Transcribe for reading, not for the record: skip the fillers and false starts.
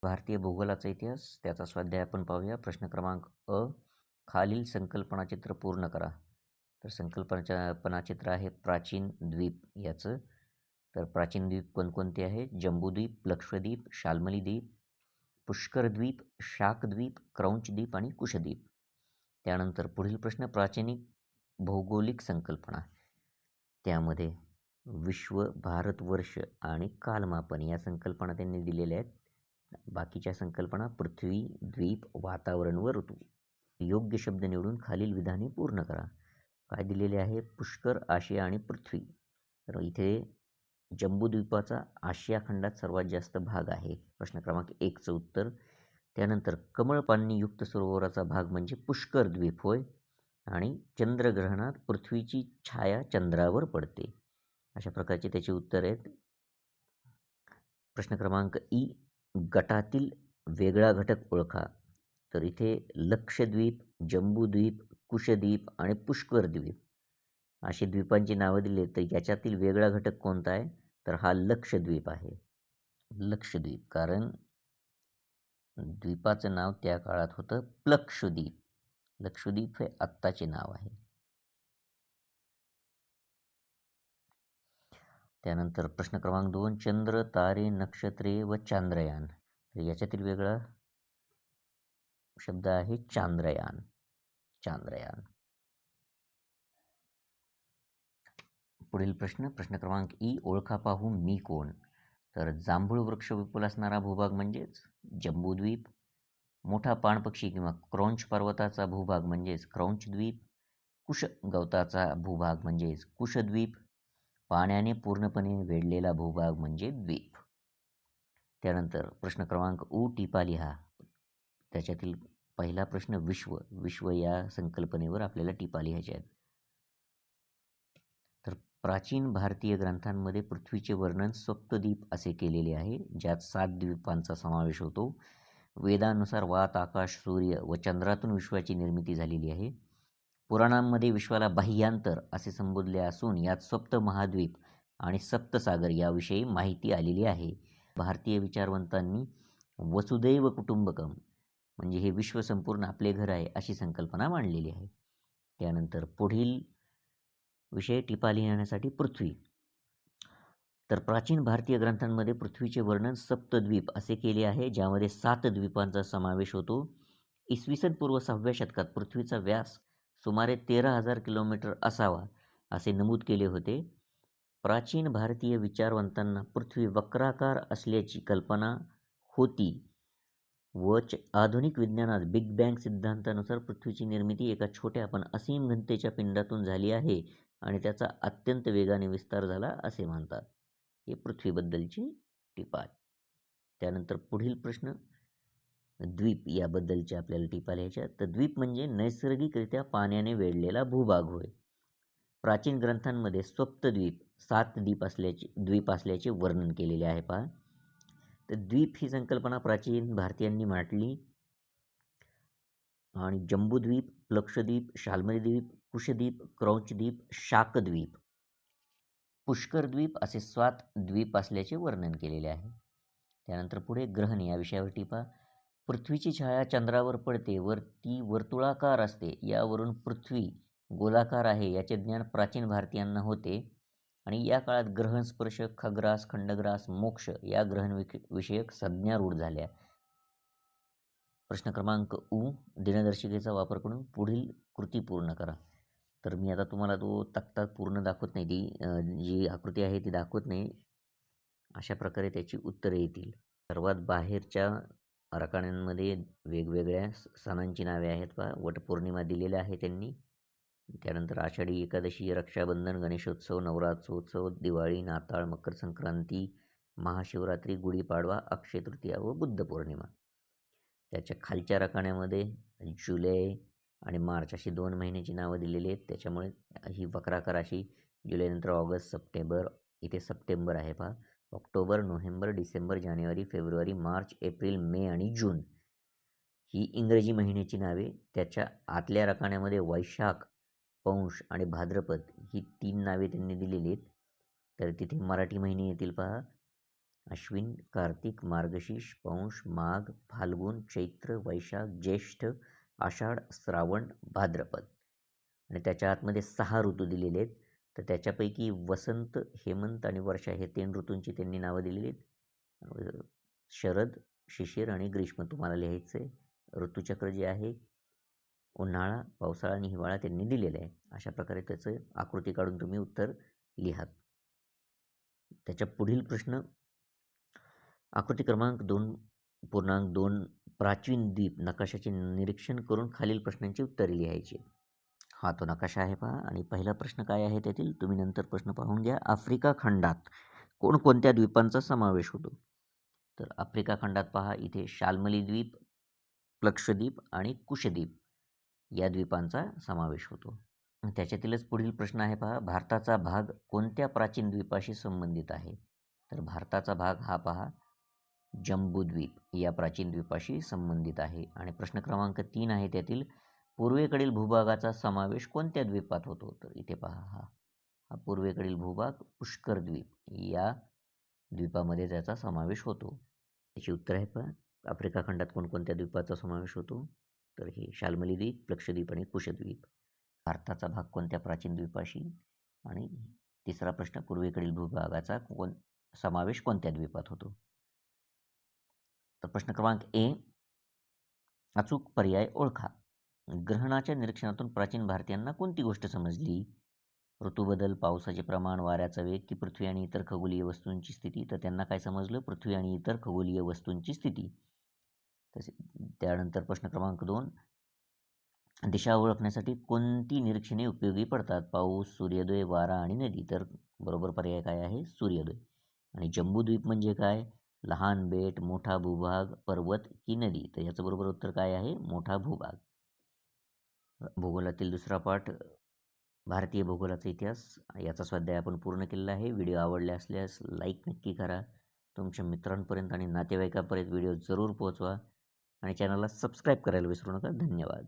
भारतीय भूगोलाचा इतिहास त्याचा स्वाध्याय आपण पाहूया. प्रश्न क्रमांक अ, खालील संकल्पनाचित्र पूर्ण करा. तर संकल्पनाचित्र आहे प्राचीन द्वीप याचं. तर प्राचीन द्वीप कोणकोणते आहेत? जम्बूद्वीप, लक्षद्वीप, शाल्मली द्वीप, पुष्कर द्वीप, शाक द्वीप, क्रौंच द्वीप आणि कुशद्वीप. त्यानंतर पुढील प्रश्न प्राचीन भौगोलिक संकल्पना. त्यामध्ये विश्व, भारतवर्ष आणि कालमापन या संकल्पना त्यांनी दिलेल्या आहेत. बाकीच्या संकल्पना पृथ्वी, द्वीप, वातावरण व ऋतू. योग्य शब्द निवडून खालील विधाने पूर्ण करा. काय दिलेले आहे? पुष्कर, आशिया आणि पृथ्वी. तर इथे जम्बूद्वीपाचा आशिया खंडात सर्वात जास्त भाग आहे. प्रश्न क्रमांक 1चं उत्तर. त्यानंतर कमळपाणीयुक्त सरोवराचा भाग म्हणजे पुष्कर द्वीप होय. आणि चंद्रग्रहणात पृथ्वीची छाया चंद्रावर पडते. अशा प्रकारचे त्याची उत्तर आहेत. प्रश्न क्रमांक ई, गटातील वेगळा घटक ओळखा. तर इथे लक्षद्वीप, जम्बूद्वीप, कुशद्वीप आणि पुष्कर द्वीप अशी द्वीपांची नावं दिली आहेत. तर याच्यातील वेगळा घटक कोणता आहे? तर हा लक्षद्वीप आहे. लक्षद्वीप, कारण द्वीपाचं नाव त्या काळात होतं प्लक्षद्वीप. लक्षद्वीप हे आत्ताचे नाव आहे. त्यानंतर प्रश्न क्रमांक 2, चंद्र, तारे, नक्षत्रे व चांद्रयान. तर याच्यातील वेगळा शब्द आहे चांद्रयान. चांद्रयान. पुढील प्रश्न क्रमांक ई, ओळखा पाहू मी कोण. तर जांभूळ वृक्ष विपुल असणारा भूभाग म्हणजेच जम्बूद्वीप. मोठा पाणपक्षी किंवा क्रौंच पर्वताचा भूभाग म्हणजेच क्रौंच द्वीप. कुश गवताचा भूभाग म्हणजेच कुशद्वीप. पाण्याने पूर्णपणे वेढलेला भूभाग म्हणजे द्वीप. त्यानंतर प्रश्न क्रमांक ऊ, टिपा लिहा. त्याच्यातील पहिला प्रश्न विश्व. विश्व या संकल्पनेवर आपल्याला टिपा लिहायच्या आहेत. तर प्राचीन भारतीय ग्रंथांमध्ये पृथ्वीचे वर्णन सप्तद्वीप असे केलेले आहे, ज्यात 7 द्वीपांचा समावेश होतो. वेदानुसार वात, आकाश, सूर्य व चंद्रातून विश्वाची निर्मिती झालेली आहे. पुराणांमध्ये विश्वाला बाह्यांतर असे संबोधले असून यात सप्त महाद्वीप आणि सप्तसागर याविषयी माहिती आलेली आहे. भारतीय विचारवंतांनी वसुदैव कुटुंबकम म्हणजे हे विश्व संपूर्ण आपले घर आहे अशी संकल्पना मांडलेली आहे. त्यानंतर पुढील विषय टिपा लिहिण्यासाठी पृथ्वी. तर प्राचीन भारतीय ग्रंथांमध्ये पृथ्वीचे वर्णन सप्तद्वीप असे केले आहे, ज्यामध्ये 7 द्वीपांचा समावेश होतो. इसवी सन पूर्व 6व्या शतकात पृथ्वीचा व्यास सुमारे 13,000 किलोमीटर असावा असे नमूद केले होते. प्राचीन भारतीय विचारवंतांना पृथ्वी वक्राकार असल्याची कल्पना होती व आधुनिक विज्ञानात बिग बँग सिद्धांतानुसार पृथ्वीची निर्मिती एका छोट्या पण असीम घनतेच्या पिंडातून झाली आहे आणि त्याचा अत्यंत वेगाने विस्तार झाला असे मानतात. हे पृथ्वीबद्दलची टिपा. त्यानंतर पुढील प्रश्न द्वीप याबद्दलचे आपल्याला टिपा लिहायच्या. तर द्वीप म्हणजे नैसर्गिकरित्या पाण्याने वेढलेला भूभाग होय. प्राचीन ग्रंथांमध्ये सप्तद्वीप 7 द्वीप असल्याचे वर्णन केलेले आहे. पहा, तर द्वीप ही संकल्पना प्राचीन भारतीयांनी मांडली आणि जम्बूद्वीप, लक्षद्वीप, शाल्मली द्वीप, कुशद्वीप, क्रौंच द्वीप, शाकद्वीप, पुष्कर द्वीप असे 7 द्वीप असल्याचे वर्णन केलेले आहे. त्यानंतर पुढे ग्रहण या विषयावर टिपा. पृथ्वीची छाया चंद्रावर पडते वर ती वर्तुळाकार असते. यावरून पृथ्वी गोलाकार आहे याचे ज्ञान प्राचीन भारतीयांना होते आणि या काळात ग्रहण, स्पर्श, खग्रास, खंडग्रास, मोक्ष या ग्रहण विषयक संज्ञा रूढ झाल्या. प्रश्न क्रमांक उ, दिनदर्शिकेचा वापर करून पुढील कृती पूर्ण करा. तर मी आता तुम्हाला तो तक्ता पूर्ण दाखवत नाही, ती जी आकृती आहे ती दाखवत नाही. अशा प्रकारे त्याची उत्तरे येतील. सर्वात बाहेरच्या रकान्यांमध्ये वेगवेगळ्या सणांची नावे आहेत. पहा, वटपौर्णिमा दिलेल्या आहे त्यांनी. त्यानंतर आषाढी एकादशी, रक्षाबंधन, गणेशोत्सव, नवरात्रोत्सव, दिवाळी, नाताळ, मकर संक्रांती, महाशिवरात्री, गुढीपाडवा, अक्षय तृतीया व बुद्ध पौर्णिमा. त्याच्या खालच्या रकान्यामध्ये जुलै आणि मार्च अशी 2 महिन्याची नावं दिलेली आहेत. त्याच्यामुळे ही वक्राकार अशी जुलैनंतर ऑगस्ट, सप्टेंबर, इथे सप्टेंबर आहे पहा, ऑक्टोबर, नोव्हेंबर, डिसेंबर, जानेवारी, फेब्रुवारी, मार्च, एप्रिल, मे आणि जून ही इंग्रजी महिन्याची नावे. त्याच्या आतल्या रकान्यामध्ये वैशाख, पौष आणि भाद्रपद ही 3 नावे त्यांनी दिलेली आहेत. तर तिथे मराठी महिने येतील पहा, अश्विन, कार्तिक, मार्गशीर्ष, पौष, माघ, फाल्गुन, चैत्र, वैशाख, ज्येष्ठ, आषाढ, श्रावण, भाद्रपद. आणि त्याच्या आतमध्ये 6 ऋतू दिलेले आहेत. तर त्याच्यापैकी वसंत, हेमंत आणि वर्षा हे 3 ऋतूंची त्यांनी नावं दिलेली आहेत. शरद, शिशिर आणि ग्रीष्म तुम्हाला लिहायचं आहे. ऋतुचक्र जे आहे उन्हाळा, पावसाळा आणि हिवाळा त्यांनी दिलेलं आहे. अशा प्रकारे त्याचं आकृती काढून तुम्ही उत्तर लिहा. त्याच्या पुढील प्रश्न आकृती क्रमांक 2.2 प्राचीन द्वीप नकाशाचे निरीक्षण करून खालील प्रश्नांची उत्तरे लिहायची. हा तो नकाशा आहे पहा आणि पहिला प्रश्न काय आहे त्यातील तुम्ही नंतर प्रश्न पाहून घ्या. आफ्रिका खंडात कोणकोणत्या द्वीपांचा समावेश होतो? तर आफ्रिका खंडात पहा इथे शाल्मली द्वीप, लक्षद्वीप आणि कुशद्वीप या द्वीपांचा समावेश होतो. त्याच्यातीलच पुढील प्रश्न आहे पहा, भारताचा भाग कोणत्या प्राचीन द्वीपाशी संबंधित आहे? तर भारताचा भाग हा पहा जम्बूद्वीप या प्राचीन द्वीपाशी संबंधित आहे. आणि प्रश्न क्रमांक 3 आहे त्यातील पूर्वेकडील भूभागाचा समावेश कोणत्या द्वीपात होतो? तर इथे पहा हा पूर्वेकडील भूभाग पुष्कर द्वीप या द्वीपामध्ये त्याचा समावेश होतो. त्याची उत्तर आहे पहा आफ्रिका खंडात कोणकोणत्या द्वीपाचा समावेश होतो? तर हे शाल्मली द्वीप, लक्षद्वीप आणि कुशद्वीप. भारताचा भाग कोणत्या प्राचीन द्वीपाशी? आणि तिसरा प्रश्न पूर्वेकडील भूभागाचा समावेश कोणत्या द्वीपात होतो? तर प्रश्न क्रमांक ए अचूक पर्याय ओळखा. ग्रहणाच्या निरीक्षणातून प्राचीन भारतीयांना कोणती गोष्ट समजली? ऋतूबदल, पावसाचे प्रमाण, वाऱ्याचा वेग की पृथ्वी आणि इतर खगोलीय वस्तूंची स्थिती? तर त्यांना काय समजलं? पृथ्वी आणि इतर खगोलीय वस्तूंची स्थिती. तसे त्यानंतर प्रश्न क्रमांक 2 दिशा ओळखण्यासाठी कोणती निरीक्षणे उपयोगी पडतात? पाऊस, सूर्योदय, वारा आणि नदी. तर बरोबर पर्याय काय आहे? सूर्योदय. आणि जम्बूद्वीप म्हणजे काय? लहान बेट, मोठा भूभाग, पर्वत की नदी? तर याचं बरोबर उत्तर काय आहे? मोठा भूभाग. भूगोलातील दुसरा पाठ भारतीय भूगोलाचा इतिहास याचा स्वाध्याय आपण पूर्ण केलेला आहे. व्हिडिओ आवडले असल्यास लाईक नक्की करा. तुमच्या मित्रांपर्यंत आणि नातेवाईकांपर्यंत व्हिडिओ जरूर पोहोचवा आणि चॅनलला सबस्क्राईब करायला विसरू नका. धन्यवाद.